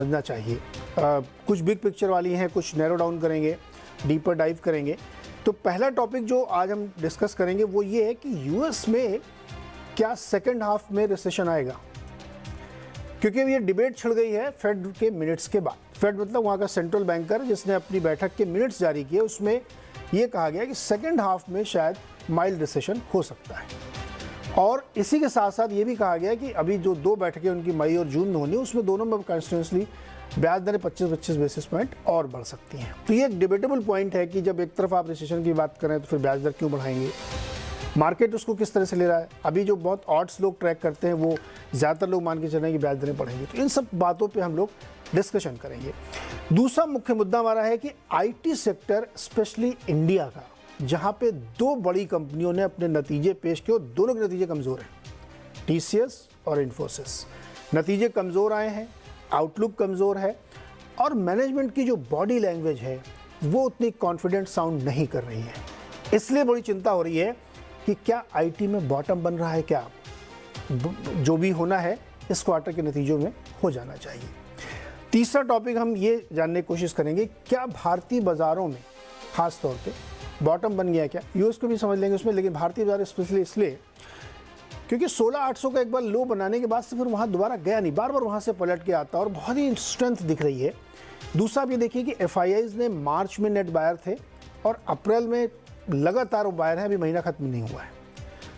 समझना चाहिए। कुछ बिग पिक्चर वाली हैं, कुछ नैरो डाउन करेंगे, डीपर डाइव करेंगे। तो पहला टॉपिक जो आज हम डिस्कस करेंगे वो ये है कि यूएस में क्या सेकंड हाफ में रिसेशन आएगा, क्योंकि ये डिबेट छिड़ गई है फेड के मिनट्स के बाद। फेड मतलब वहाँ का सेंट्रल बैंकर जिसने अपनी बैठक के मिनट्स जारी किए, उसमें ये कहा गया कि सेकंड हाफ में शायद माइल्ड रिसेशन हो सकता है। और इसी के साथ साथ ये भी कहा गया कि अभी जो दो बैठकें उनकी मई और जून में होनी, उसमें दोनों में कंटिन्यूसली ब्याज दरें 25-25 बेसिस पॉइंट और बढ़ सकती हैं। तो ये एक डिबेटेबल पॉइंट है कि जब एक तरफ आप रिसेशन की बात करें तो फिर ब्याज दर क्यों बढ़ाएंगे, मार्केट उसको किस तरह से ले रहा है। अभी जो बहुत ऑड्स लोग ट्रैक करते हैं वो ज़्यादातर लोग मान के चल रहे हैं कि ब्याज दरें बढ़ेंगी। तो इन सब बातों पे हम लोग डिस्कशन करेंगे। दूसरा मुख्य मुद्दा हमारा है कि आईटी सेक्टर स्पेशली इंडिया का, जहाँ पे दो बड़ी कंपनियों ने अपने नतीजे पेश किए, दोनों के नतीजे कमज़ोर हैं, टीसीएस और इन्फोसिस। नतीजे कमज़ोर आए हैं, आउटलुक कमज़ोर है, और मैनेजमेंट की जो बॉडी लैंग्वेज है वो उतनी कॉन्फिडेंट साउंड नहीं कर रही है। इसलिए बड़ी चिंता हो रही है कि क्या आईटी में बॉटम बन रहा है, क्या जो भी होना है इस क्वार्टर के नतीजों में हो जाना चाहिए। तीसरा टॉपिक हम ये जानने की कोशिश करेंगे, क्या भारतीय बाज़ारों में ख़ास तौर पे बॉटम बन गया क्या। यूएस को भी समझ लेंगे उसमें, लेकिन भारतीय बाजार स्पेशली इसलिए क्योंकि 16,800 का एक बार लो बनाने के बाद से फिर वहाँ दोबारा गया नहीं, बार बार वहाँ से पलट के आता और बहुत ही स्ट्रेंथ दिख रही है। दूसरा आप ये देखिए कि एफआईआईज ने मार्च में नेट बायर थे और अप्रैल में लगातार वो बायर हैं, अभी महीना खत्म नहीं हुआ है।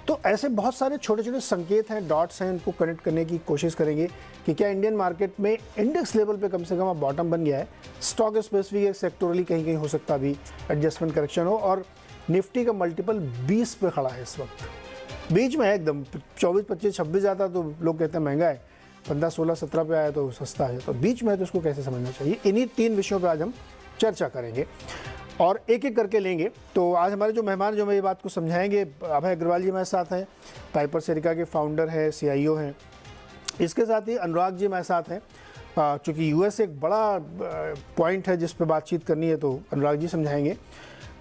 तो ऐसे बहुत सारे छोटे छोटे संकेत हैं, डॉट्स हैं, इनको कनेक्ट करने की कोशिश करेंगे कि क्या इंडियन मार्केट में इंडेक्स लेवल पे कम से कम बॉटम बन गया है। स्टॉक स्पेसिफिक सेक्टोरली कहीं कहीं हो सकता अभी एडजस्टमेंट करेक्शन हो, और निफ्टी का मल्टीपल 20 पे खड़ा है इस वक्त, बीच में है एकदम। 24, 25, 26 जाता तो लोग कहते हैं महंगा है, 15, 16, 17 पे आया तो सस्ता है, तो बीच में है तो उसको कैसे समझना चाहिए। इन्हीं 3 विषयों पर आज हम चर्चा करेंगे और एक एक करके लेंगे। तो आज हमारे जो मेहमान जो मैं ये बात को समझाएंगे, अभय अग्रवाल जी हमारे साथ हैं, पाइपर सेरिका के फाउंडर हैं, सीआईओ हैं। इसके साथ ही अनुराग जी हमारे साथ हैं, चूँकि यूएस एक बड़ा पॉइंट है जिस पे बातचीत करनी है तो अनुराग जी समझाएंगे।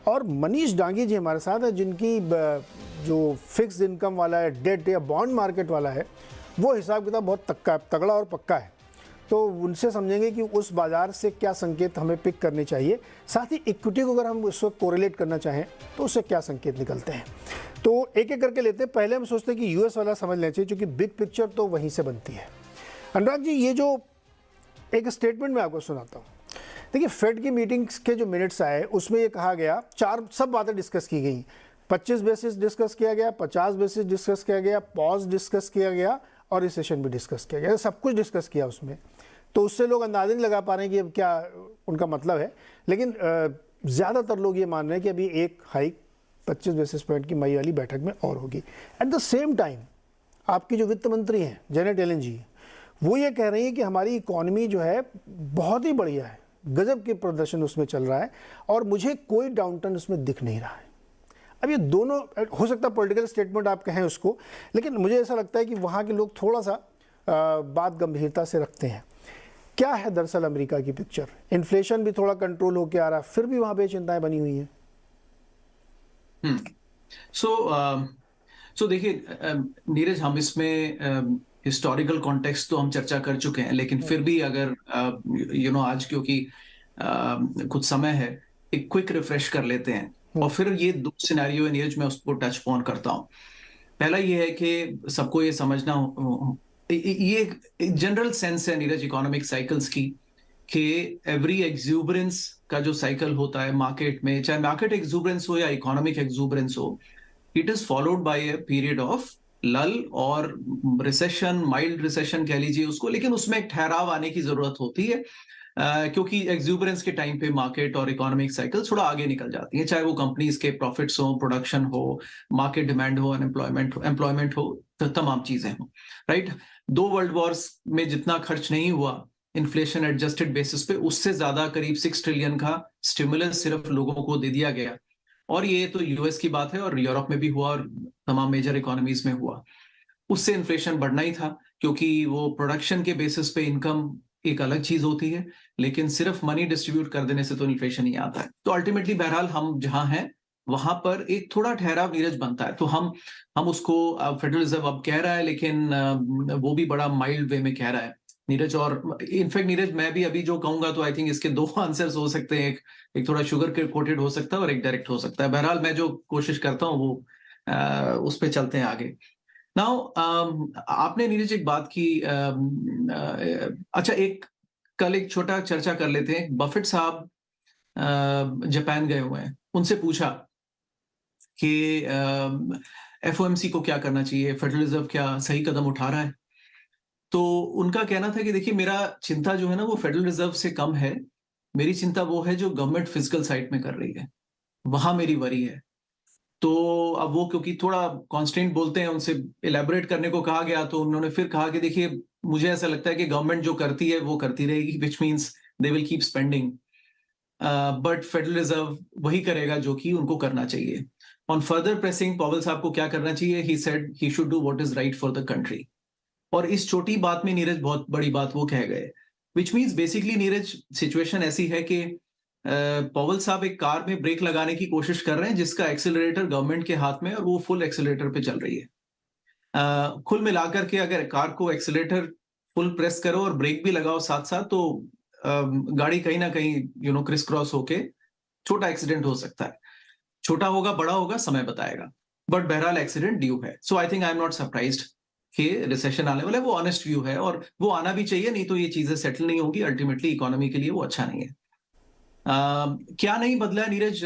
और मनीष डांगी जी हमारे साथ है, जिनकी जो फिक्स इनकम वाला है, डेट या बॉन्ड मार्केट वाला है, वो हिसाब किताब बहुत तगड़ा और पक्का है। तो उनसे समझेंगे कि उस बाज़ार से क्या संकेत हमें पिक करने चाहिए, साथ ही इक्विटी को अगर हम उसको कोरिलेट करना चाहें तो उससे क्या संकेत निकलते हैं। तो एक एक करके लेते हैं। पहले हम सोचते हैं कि यूएस वाला समझ लेना चाहिए, क्योंकि बिग पिक्चर तो वहीं से बनती है। अनुराग जी, ये जो एक स्टेटमेंट मैं आपको सुनाता हूँ। देखिए, फेड की मीटिंग्स के जो मिनट्स आए उसमें ये कहा गया, सब बातें डिस्कस की गई। 25 बेसिस डिस्कस किया गया, 50 बेसिस डिस्कस किया गया, पॉज डिस्कस किया गया और रिसेशन भी डिस्कस किया गया। सब कुछ डिस्कस किया उसमें। तो उससे लोग अंदाज़ा नहीं लगा पा रहे हैं कि अब क्या उनका मतलब है, लेकिन ज़्यादातर लोग ये मान रहे हैं कि अभी एक हाइक 25 बेसिस पॉइंट की मई वाली बैठक में और होगी। एट द सेम टाइम आपकी जो वित्त मंत्री हैं जेनेट येलेन जी, वो ये कह रही है कि हमारी इकॉनमी जो है बहुत ही बढ़िया है, गजब के प्रदर्शन उसमें चल रहा है और मुझे कोई डाउनटर्न उसमें दिख नहीं रहा है। अब ये दोनों हो सकता है पॉलिटिकल स्टेटमेंट आप कहें उसको, लेकिन मुझे ऐसा लगता है कि वहाँ के लोग थोड़ा सा बात गंभीरता से रखते हैं। क्या है दरअसल अमेरिका की पिक्चर? इन्फ्लेशन भी थोड़ा कंट्रोल होकर आ रहा है, फिर भी वहाँ पे चिंताएं बनी हुई हैं। सो देखिए नीरज, हम इसमें हिस्टोरिकल कॉन्टेक्स्ट तो हम चर्चा कर चुके हैं, लेकिन फिर भी अगर आज क्योंकि कुछ समय है, एक क्विक रिफ्रेश कर लेते हैं और फिर ये 2 सिनेरियो है नीरज, मैं उसको टच ऑन करता हूँ। पहला ये है कि सबको ये समझना ये एक जनरल सेंस है नीरज इकोनॉमिक साइकिल्स की, कि एवरी एक्सूबरेंस का जो साइकिल होता है मार्केट में, चाहे मार्केट एक्सूबरेंस हो या इकोनॉमिक एक्सूबरेंस हो, it is followed by a period of लल और रिसेशन, माइल्ड रिसेशन कह लीजिए उसको, लेकिन उसमें एक ठहराव आने की जरूरत होती है, क्योंकि एक्सूबरेंस के टाइम पे मार्केट और इकोनॉमिक साइकिल थोड़ा आगे निकल जाती है, चाहे वो कंपनीज के प्रॉफिट्स हो, प्रोडक्शन हो, मार्केट डिमांड हो, एम्प्लॉयमेंट हो, तो तमाम चीजें हो, राइट। 2 वर्ल्ड वॉर्स में जितना खर्च नहीं हुआ इन्फ्लेशन एडजस्टेड बेसिस पे, उससे ज्यादा करीब 6 ट्रिलियन का स्टिमुलस सिर्फ लोगों को दे दिया गया, और ये तो यूएस की बात है और यूरोप में भी हुआ और तमाम मेजर इकोनॉमीज में हुआ। उससे इन्फ्लेशन बढ़ना ही था, क्योंकि वो प्रोडक्शन के बेसिस पे इनकम एक अलग चीज होती है, लेकिन सिर्फ मनी डिस्ट्रीब्यूट कर देने से तो इन्फ्लेशन ही आता है। तो अल्टीमेटली बहरहाल हम जहां हैं वहां पर एक थोड़ा ठहराव नीरज बनता है। तो हम उसको फेडरल रिजर्व अब कह रहा है, लेकिन वो भी बड़ा माइल्ड वे में कह रहा है नीरज। और इनफैक्ट नीरज, मैं भी अभी जो कहूंगा तो आई थिंक इसके दो आंसर्स हो सकते हैं। एक थोड़ा शुगर कोटेड हो सकता है और एक डायरेक्ट हो सकता है। बहरहाल मैं जो कोशिश करता हूँ वो उस पे चलते हैं आगे। नाउ आपने नीरज एक बात की, अच्छा एक कल एक छोटा चर्चा कर लेते हैं। बफेट साहब जापान गए हुए हैं, उनसे पूछा कि एफओएमसी को क्या करना चाहिए, फेडरल रिजर्व क्या सही कदम उठा रहा है। तो उनका कहना था कि देखिए, मेरा चिंता जो है ना वो फेडरल रिजर्व से कम है। मेरी चिंता वो है जो गवर्नमेंट फिजिकल साइड में कर रही है, वहां मेरी वरी है। तो अब वो क्योंकि थोड़ा कॉन्स्टेंट बोलते हैं, उनसे इलेबोरेट करने को कहा गया, तो उन्होंने फिर कहा कि देखिए, मुझे ऐसा लगता है कि गवर्नमेंट जो करती है वो करती रहेगी, which means they will keep spending, but federal reserve वही करेगा जो कि उनको करना चाहिए। ऑन फर्दर प्रेसिंग पॉवेल साहब को क्या करना चाहिए, he said he should do what is right for the country. और इस छोटी बात में नीरज बहुत बड़ी बात वो कह गए, which means basically Neeraj situation ऐसी है कि पॉवेल साहब एक कार में ब्रेक लगाने की कोशिश कर रहे हैं जिसका एक्सेलरेटर गवर्नमेंट के हाथ में है और वो फुल एक्सेलरेटर पे चल रही है। कुल मिलाकर के अगर कार को एक्सेलरेटर फुल प्रेस करो और ब्रेक भी लगाओ साथ साथ, तो गाड़ी कहीं ना कहीं क्रिस क्रॉस होके छोटा एक्सीडेंट हो सकता है। छोटा होगा बड़ा होगा समय बताएगा, बट बहरहाल एक्सीडेंट ड्यू है। So I think I'm not surprised कि रिसेशन आने वाला है। वो ऑनेस्ट व्यू है और वो आना भी चाहिए, नहीं तो ये चीजें सेटल नहीं होगी। अल्टीमेटली इकोनॉमी के लिए वो अच्छा नहीं है। क्या नहीं बदला है Neeraj,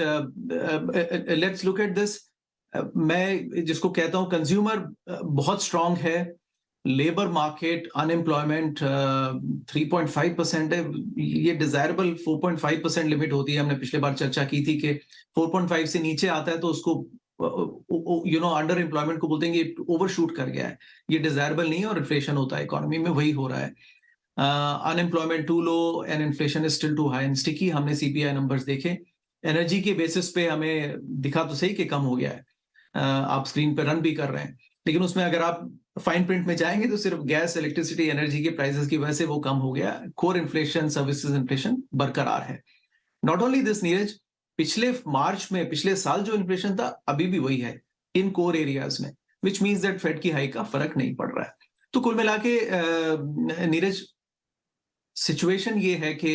let's look at this. मैं जिसको कहता हूं कंज्यूमर बहुत स्ट्रांग है, लेबर मार्केट अनएम्प्लॉयमेंट 3.5% है। ये डिजायरेबल 4.5% लिमिट होती है। हमने पिछले बार चर्चा की थी कि 4.5 से नीचे आता है तो उसको अंडर एम्प्लॉयमेंट को बोलते हैं, ये ओवरशूट कर गया है, ये डिजायरेबल नहीं है और इन्फ्लेशन होता है इकोनॉमी में, वही हो रहा है। Unemployment too low and inflation is still too high and sticky. हमने सीपीआई नंबर्स देखे, एनर्जी के बेसिस पे हमें दिखा तो सही कि कम हो गया है। आप स्क्रीन पे रन भी कर रहे हैं, लेकिन उसमें अगर आप फाइन प्रिंट में जाएंगे तो सिर्फ गैस, इलेक्ट्रिसिटी, एनर्जी के प्राइसेस की वजह से वो कम हो गया। कोर इन्फ्लेशन, सर्विसेज इन्फ्लेशन बरकरार है। नॉट ओनली दिस नीरज, पिछले मार्च में पिछले साल जो इन्फ्लेशन था अभी भी वही है इन कोर एरियाज में, विच मीन्स दैट फेड की हाई का फर्क नहीं पड़ रहा है। तो कुल मिला के नीरज सिचुएशन ये है कि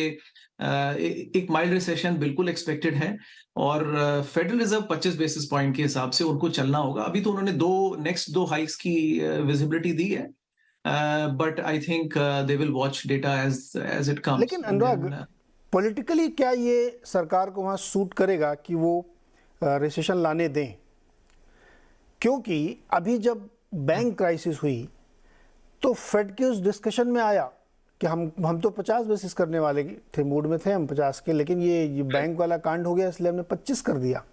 एक माइल्ड रिसेशन बिल्कुल एक्सपेक्टेड है और फेडरल रिजर्व 25 बेसिस पॉइंट के हिसाब से उनको चलना होगा। अभी तो उन्होंने नेक्स्ट दो हाइक्स की विजिबिलिटी दी है, but I think they will watch data as it comes. लेकिन अनुराग, पॉलिटिकली क्या ये सरकार को वहाँ सूट करेगा कि वो रिसेशन लाने दें? क्योंकि अभी जब बैंक क्राइसिस हुई तो फेड के उस डिस्कशन में आया कि हम तो 50 बेसिस करने वाले थे, मूड में थे हम 50 के, लेकिन ये बैंक वाला कांड हो गया इसलिए हमने 25 कर दिया।